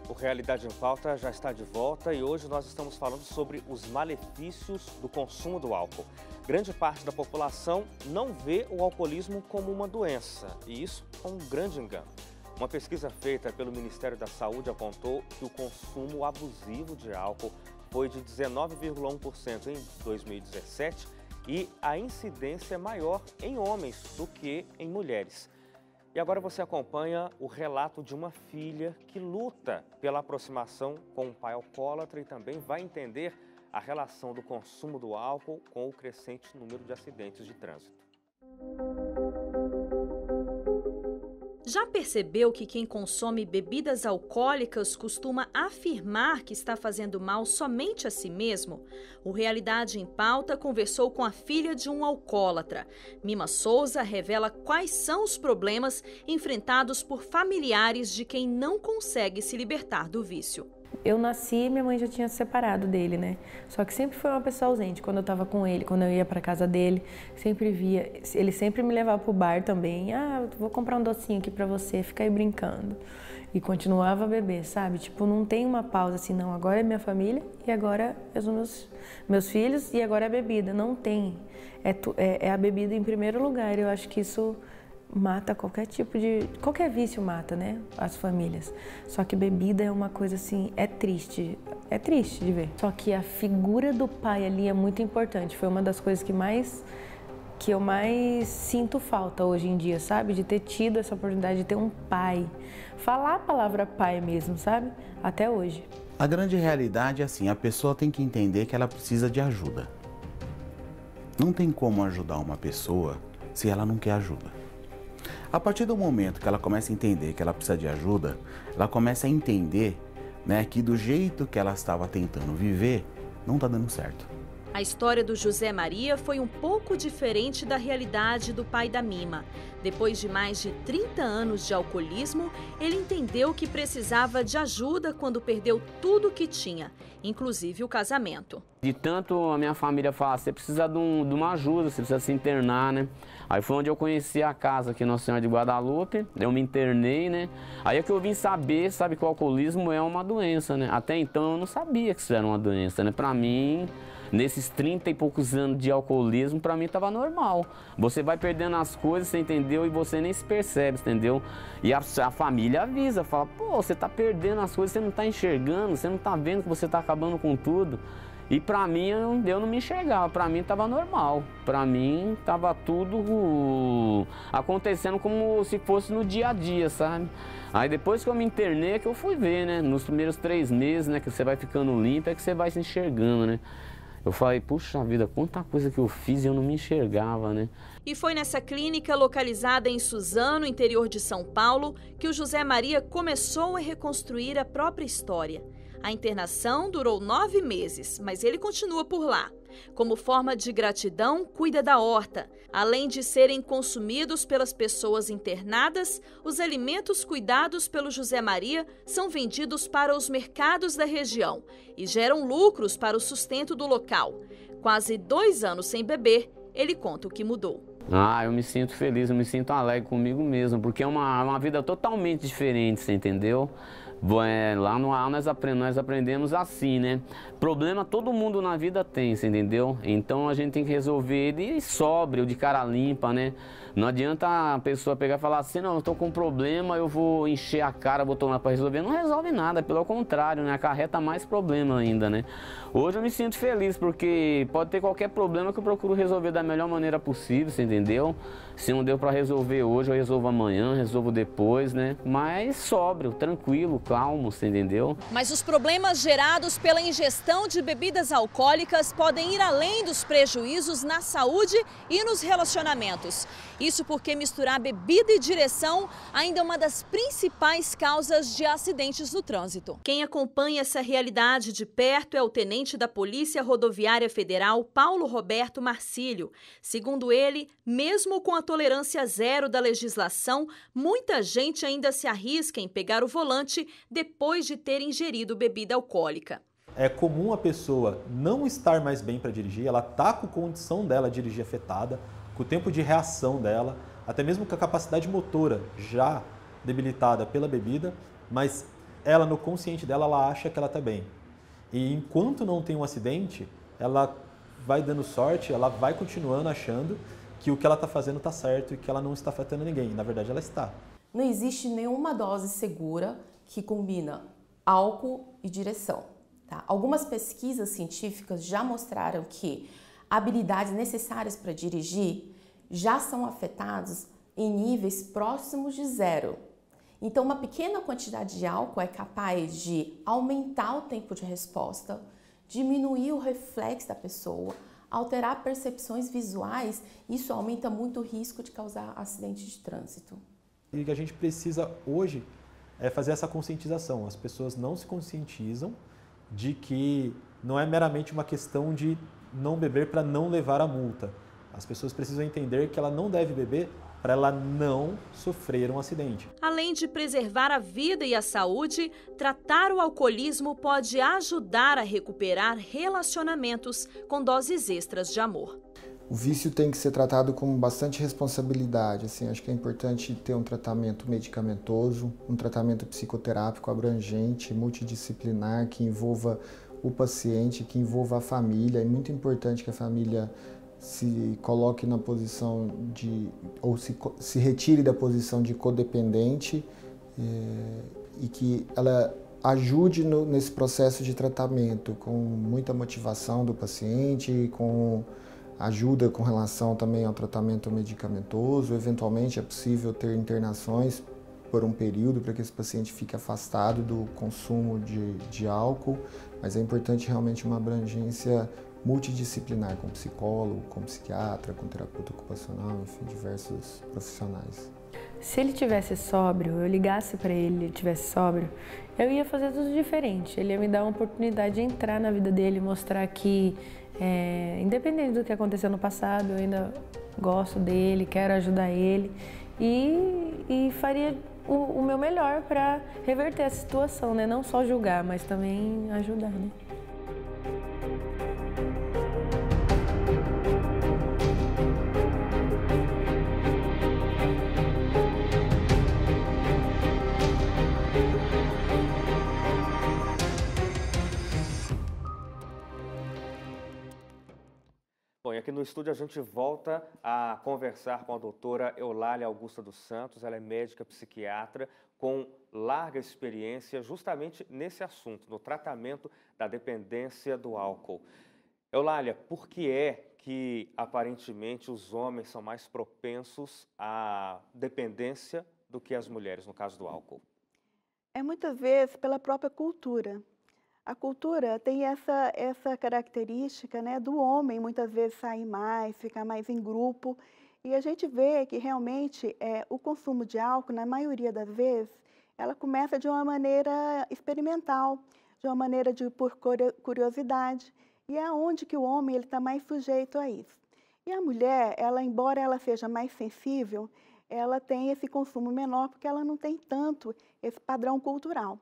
O Realidade em Pauta já está de volta e hoje nós estamos falando sobre os malefícios do consumo do álcool. Grande parte da população não vê o alcoolismo como uma doença e isso é um grande engano. Uma pesquisa feita pelo Ministério da Saúde apontou que o consumo abusivo de álcool foi de 19,1% em 2017 e a incidência é maior em homens do que em mulheres. E agora você acompanha o relato de uma filha que luta pela aproximação com um pai alcoólatra e também vai entender a relação do consumo do álcool com o crescente número de acidentes de trânsito. Já percebeu que quem consome bebidas alcoólicas costuma afirmar que está fazendo mal somente a si mesmo? O Realidade em Pauta conversou com a filha de um alcoólatra. Mima Souza revela quais são os problemas enfrentados por familiares de quem não consegue se libertar do vício. Eu nasci e minha mãe já tinha se separado dele, né? Só que sempre foi uma pessoa ausente. Quando eu estava com ele, quando eu ia para casa dele, sempre via. Ele sempre me levava pro bar também. Ah, vou comprar um docinho aqui para você, fica aí brincando. E continuava a beber, sabe? Tipo, não tem uma pausa assim, não. Agora é minha família e agora são meus filhos e agora é a bebida. Não tem. É a bebida em primeiro lugar. Eu acho que isso mata qualquer vício mata, né, as famílias. Só que bebida é uma coisa assim, é triste de ver. Só que a figura do pai ali é muito importante, foi uma das coisas que eu mais sinto falta hoje em dia, sabe, de ter tido essa oportunidade de ter um pai, falar a palavra pai mesmo, sabe, até hoje. A grande realidade é assim, a pessoa tem que entender que ela precisa de ajuda. Não tem como ajudar uma pessoa se ela não quer ajuda. A partir do momento que ela começa a entender que ela precisa de ajuda, ela começa a entender, né, que do jeito que ela estava tentando viver, não está dando certo. A história do José Maria foi um pouco diferente da realidade do pai da Mima. Depois de mais de 30 anos de alcoolismo, ele entendeu que precisava de ajuda quando perdeu tudo o que tinha, inclusive o casamento. De tanto a minha família falar, você precisa de uma ajuda, você precisa se internar, né? Aí foi onde eu conheci a casa aqui, Nossa Senhora de Guadalupe, eu me internei, né? Aí é que eu vim saber, sabe, que o alcoolismo é uma doença, né? Até então eu não sabia que isso era uma doença, né? Pra mim, nesses 30 e poucos anos de alcoolismo, pra mim tava normal. Você vai perdendo as coisas, você entendeu? E você nem se percebe, entendeu? E a família avisa, fala, pô, você tá perdendo as coisas, você não tá enxergando, você não tá vendo que você tá acabando com tudo. E pra mim, eu não me enxergava, pra mim tava normal, pra mim tava tudo acontecendo como se fosse no dia a dia, sabe? Aí depois que eu me internei é que eu fui ver, né, nos primeiros 3 meses, né, que você vai ficando limpo, é que você vai se enxergando, né? Eu falei, puxa vida, quanta coisa que eu fiz e eu não me enxergava, né? E foi nessa clínica localizada em Suzano, interior de São Paulo, que o José Maria começou a reconstruir a própria história. A internação durou 9 meses, mas ele continua por lá. Como forma de gratidão, cuida da horta. Além de serem consumidos pelas pessoas internadas, os alimentos cuidados pelo José Maria são vendidos para os mercados da região e geram lucros para o sustento do local. Quase 2 anos sem beber, ele conta o que mudou. Eu me sinto feliz, eu me sinto alegre comigo mesmo, porque é uma vida totalmente diferente, você entendeu? Lá no ar nós aprendemos assim, né? Problema todo mundo na vida tem, você entendeu? Então a gente tem que resolver ele sóbrio, de cara limpa, né? Não adianta a pessoa pegar e falar assim, não, eu tô com um problema, eu vou encher a cara, vou tomar para resolver. Não resolve nada, pelo contrário, né? Acarreta mais problema ainda, né? Hoje eu me sinto feliz, porque pode ter qualquer problema que eu procuro resolver da melhor maneira possível, você entendeu? Se não deu para resolver hoje, eu resolvo amanhã, resolvo depois, né? Mas sóbrio, tranquilo, calmo, você entendeu? Mas os problemas gerados pela ingestão de bebidas alcoólicas podem ir além dos prejuízos na saúde e nos relacionamentos. Isso porque misturar bebida e direção ainda é uma das principais causas de acidentes no trânsito. Quem acompanha essa realidade de perto é o tenente da Polícia Rodoviária Federal, Paulo Roberto Marcílio. Segundo ele, mesmo com a tolerância zero da legislação, muita gente ainda se arrisca em pegar o volante depois de ter ingerido bebida alcoólica. É comum a pessoa não estar mais bem para dirigir, ela está com a condição dela de dirigir afetada, com o tempo de reação dela, até mesmo com a capacidade motora já debilitada pela bebida, mas ela, no consciente dela, ela acha que ela está bem. E enquanto não tem um acidente, ela vai dando sorte, ela vai continuando achando que o que ela está fazendo está certo e que ela não está afetando ninguém. Na verdade, ela está. Não existe nenhuma dose segura que combina álcool e direção. Tá? Algumas pesquisas científicas já mostraram que habilidades necessárias para dirigir já são afetadas em níveis próximos de zero. Então, uma pequena quantidade de álcool é capaz de aumentar o tempo de resposta, diminuir o reflexo da pessoa, alterar percepções visuais. Isso aumenta muito o risco de causar acidente de trânsito. E o que a gente precisa hoje é fazer essa conscientização. As pessoas não se conscientizam de que não é meramente uma questão de não beber para não levar a multa. As pessoas precisam entender que ela não deve beber para ela não sofrer um acidente. Além de preservar a vida e a saúde, tratar o alcoolismo pode ajudar a recuperar relacionamentos com doses extras de amor. O vício tem que ser tratado com bastante responsabilidade. Assim, acho que é importante ter um tratamento medicamentoso, um tratamento psicoterápico abrangente, multidisciplinar, que envolva o paciente, que envolva a família. É muito importante que a família se coloque na posição de, ou se retire da posição de codependente e que ela ajude nesse processo de tratamento com muita motivação do paciente, com ajuda com relação também ao tratamento medicamentoso. Eventualmente é possível ter internações por um período para que esse paciente fique afastado do consumo de álcool, mas é importante realmente uma abrangência multidisciplinar, com psicólogo, com psiquiatra, com terapeuta ocupacional, enfim, diversos profissionais. Se ele tivesse sóbrio, eu ligasse para ele, ele tivesse sóbrio, eu ia fazer tudo diferente. Ele ia me dar uma oportunidade de entrar na vida dele, mostrar que, independente do que aconteceu no passado, eu ainda gosto dele, quero ajudar ele e faria o meu melhor para reverter a situação, né? Não só julgar, mas também ajudar, né? Bom, e aqui no estúdio a gente volta a conversar com a doutora Eulália Augusta dos Santos. Ela é médica psiquiatra com larga experiência justamente nesse assunto, no tratamento da dependência do álcool. Eulália, por que é que aparentemente os homens são mais propensos à dependência do que as mulheres, no caso do álcool? É muitas vezes pela própria cultura. A cultura tem essa característica, né, do homem muitas vezes sair mais, ficar mais em grupo. E a gente vê que realmente o consumo de álcool, na maioria das vezes, ela começa de uma maneira experimental, de uma maneira por curiosidade. E é onde que o homem está mais sujeito a isso. E a mulher, embora ela seja mais sensível, ela tem esse consumo menor porque ela não tem tanto esse padrão cultural.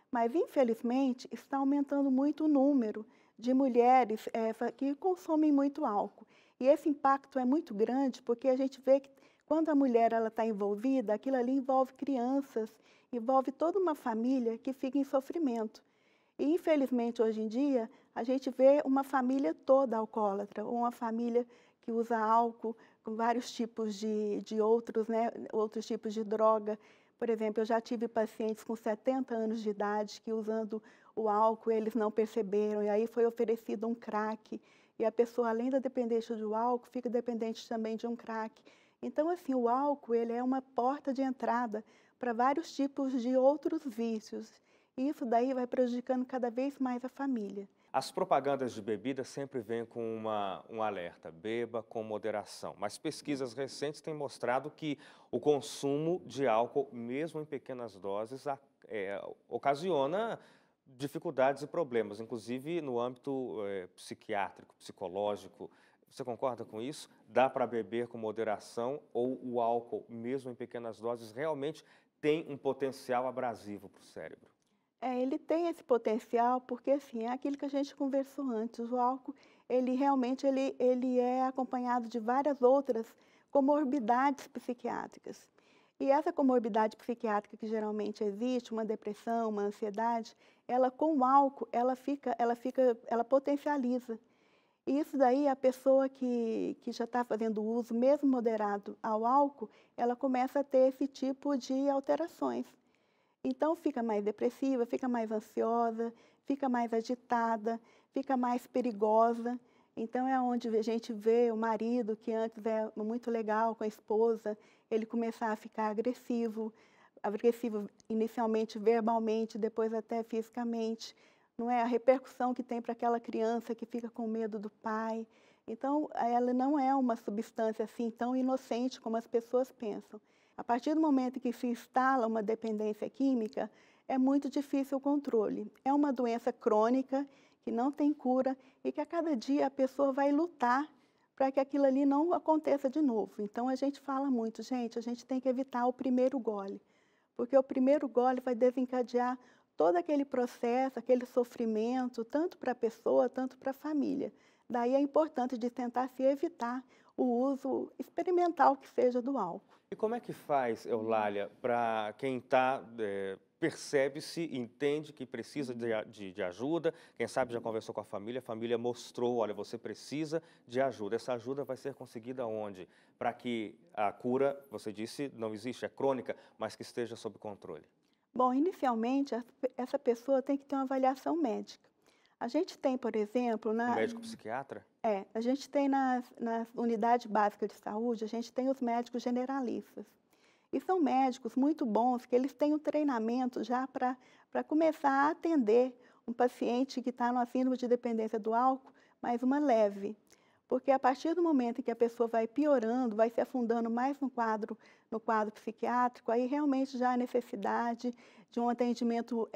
Mas, infelizmente, está aumentando muito o número de mulheres que consomem muito álcool. E esse impacto é muito grande porque a gente vê que quando a mulher está envolvida, aquilo ali envolve crianças, envolve toda uma família que fica em sofrimento. E, infelizmente, hoje em dia, a gente vê uma família toda alcoólatra, ou uma família que usa álcool com vários tipos de outros tipos de droga. Por exemplo, eu já tive pacientes com 70 anos de idade que, usando o álcool, eles não perceberam, e aí foi oferecido um crack, e a pessoa, além da dependência do álcool, fica dependente também de um crack. Então, assim, o álcool ele é uma porta de entrada para vários tipos de outros vícios, e isso daí vai prejudicando cada vez mais a família. As propagandas de bebida sempre vêm com um alerta, beba com moderação. Mas pesquisas recentes têm mostrado que o consumo de álcool, mesmo em pequenas doses, ocasiona dificuldades e problemas, inclusive no âmbito psiquiátrico, psicológico. Você concorda com isso? Dá para beber com moderação ou o álcool, mesmo em pequenas doses, realmente tem um potencial abrasivo para o cérebro? Ele tem esse potencial porque, assim, é aquilo que a gente conversou antes. O álcool, ele realmente é acompanhado de várias outras comorbidades psiquiátricas. E essa comorbidade psiquiátrica que geralmente existe, uma depressão, uma ansiedade, ela com o álcool, ela potencializa. E isso daí, a pessoa que já está fazendo uso, mesmo moderado ao álcool, ela começa a ter esse tipo de alterações. Então, fica mais depressiva, fica mais ansiosa, fica mais agitada, fica mais perigosa. Então, é onde a gente vê o marido, que antes é muito legal com a esposa, ele começar a ficar agressivo inicialmente verbalmente, depois até fisicamente. Não é a repercussão que tem para aquela criança que fica com medo do pai. Então, ela não é uma substância assim tão inocente como as pessoas pensam. A partir do momento que se instala uma dependência química, é muito difícil o controle. É uma doença crônica que não tem cura e que a cada dia a pessoa vai lutar para que aquilo ali não aconteça de novo. Então, a gente fala muito, gente, a gente tem que evitar o primeiro gole, porque o primeiro gole vai desencadear todo aquele processo, aquele sofrimento, tanto para a pessoa, tanto para a família. Daí é importante de tentar se evitar o uso experimental que seja do álcool. E como é que faz, Eulália, para quem percebe-se, entende que precisa de ajuda, quem sabe já conversou com a família mostrou, olha, você precisa de ajuda. Essa ajuda vai ser conseguida onde? Para que a cura, você disse, não existe, é crônica, mas que esteja sob controle. Bom, inicialmente, essa pessoa tem que ter uma avaliação médica. A gente tem, por exemplo... Um médico psiquiatra? A gente tem nas unidades básicas de saúde, a gente tem os médicos generalistas. E são médicos muito bons, que eles têm um treinamento já para começar a atender um paciente que está no síndrome de dependência do álcool, mas uma leve. Porque a partir do momento em que a pessoa vai piorando, vai se afundando mais no quadro psiquiátrico, aí realmente já há necessidade de um atendimento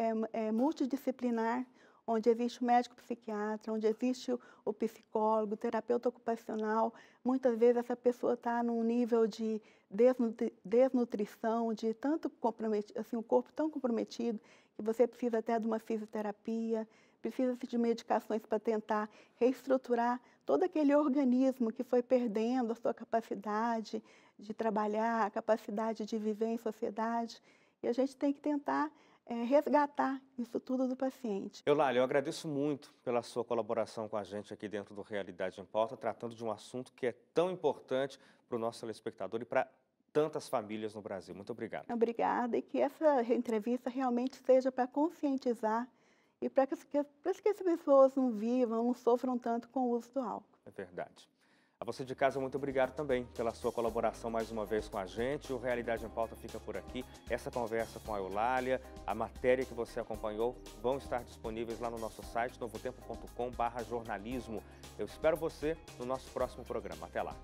multidisciplinar, onde existe o médico psiquiatra, onde existe o psicólogo, o terapeuta ocupacional. Muitas vezes essa pessoa está num nível de desnutrição, de tanto comprometido, assim, um corpo tão comprometido, que você precisa até de uma fisioterapia, precisa de medicações para tentar reestruturar todo aquele organismo que foi perdendo a sua capacidade de trabalhar, a capacidade de viver em sociedade. E a gente tem que tentar resgatar isso tudo do paciente. Eulália, eu agradeço muito pela sua colaboração com a gente aqui dentro do Realidade em Pauta, tratando de um assunto que é tão importante para o nosso telespectador e para tantas famílias no Brasil. Muito obrigado. Obrigada, e que essa entrevista realmente seja para conscientizar e para que as pessoas não vivam, não sofram tanto com o uso do álcool. É verdade. A você de casa, muito obrigado também pela sua colaboração mais uma vez com a gente. O Realidade em Pauta fica por aqui. Essa conversa com a Eulália, a matéria que você acompanhou, vão estar disponíveis lá no nosso site, novotempo.com/jornalismo. Eu espero você no nosso próximo programa. Até lá.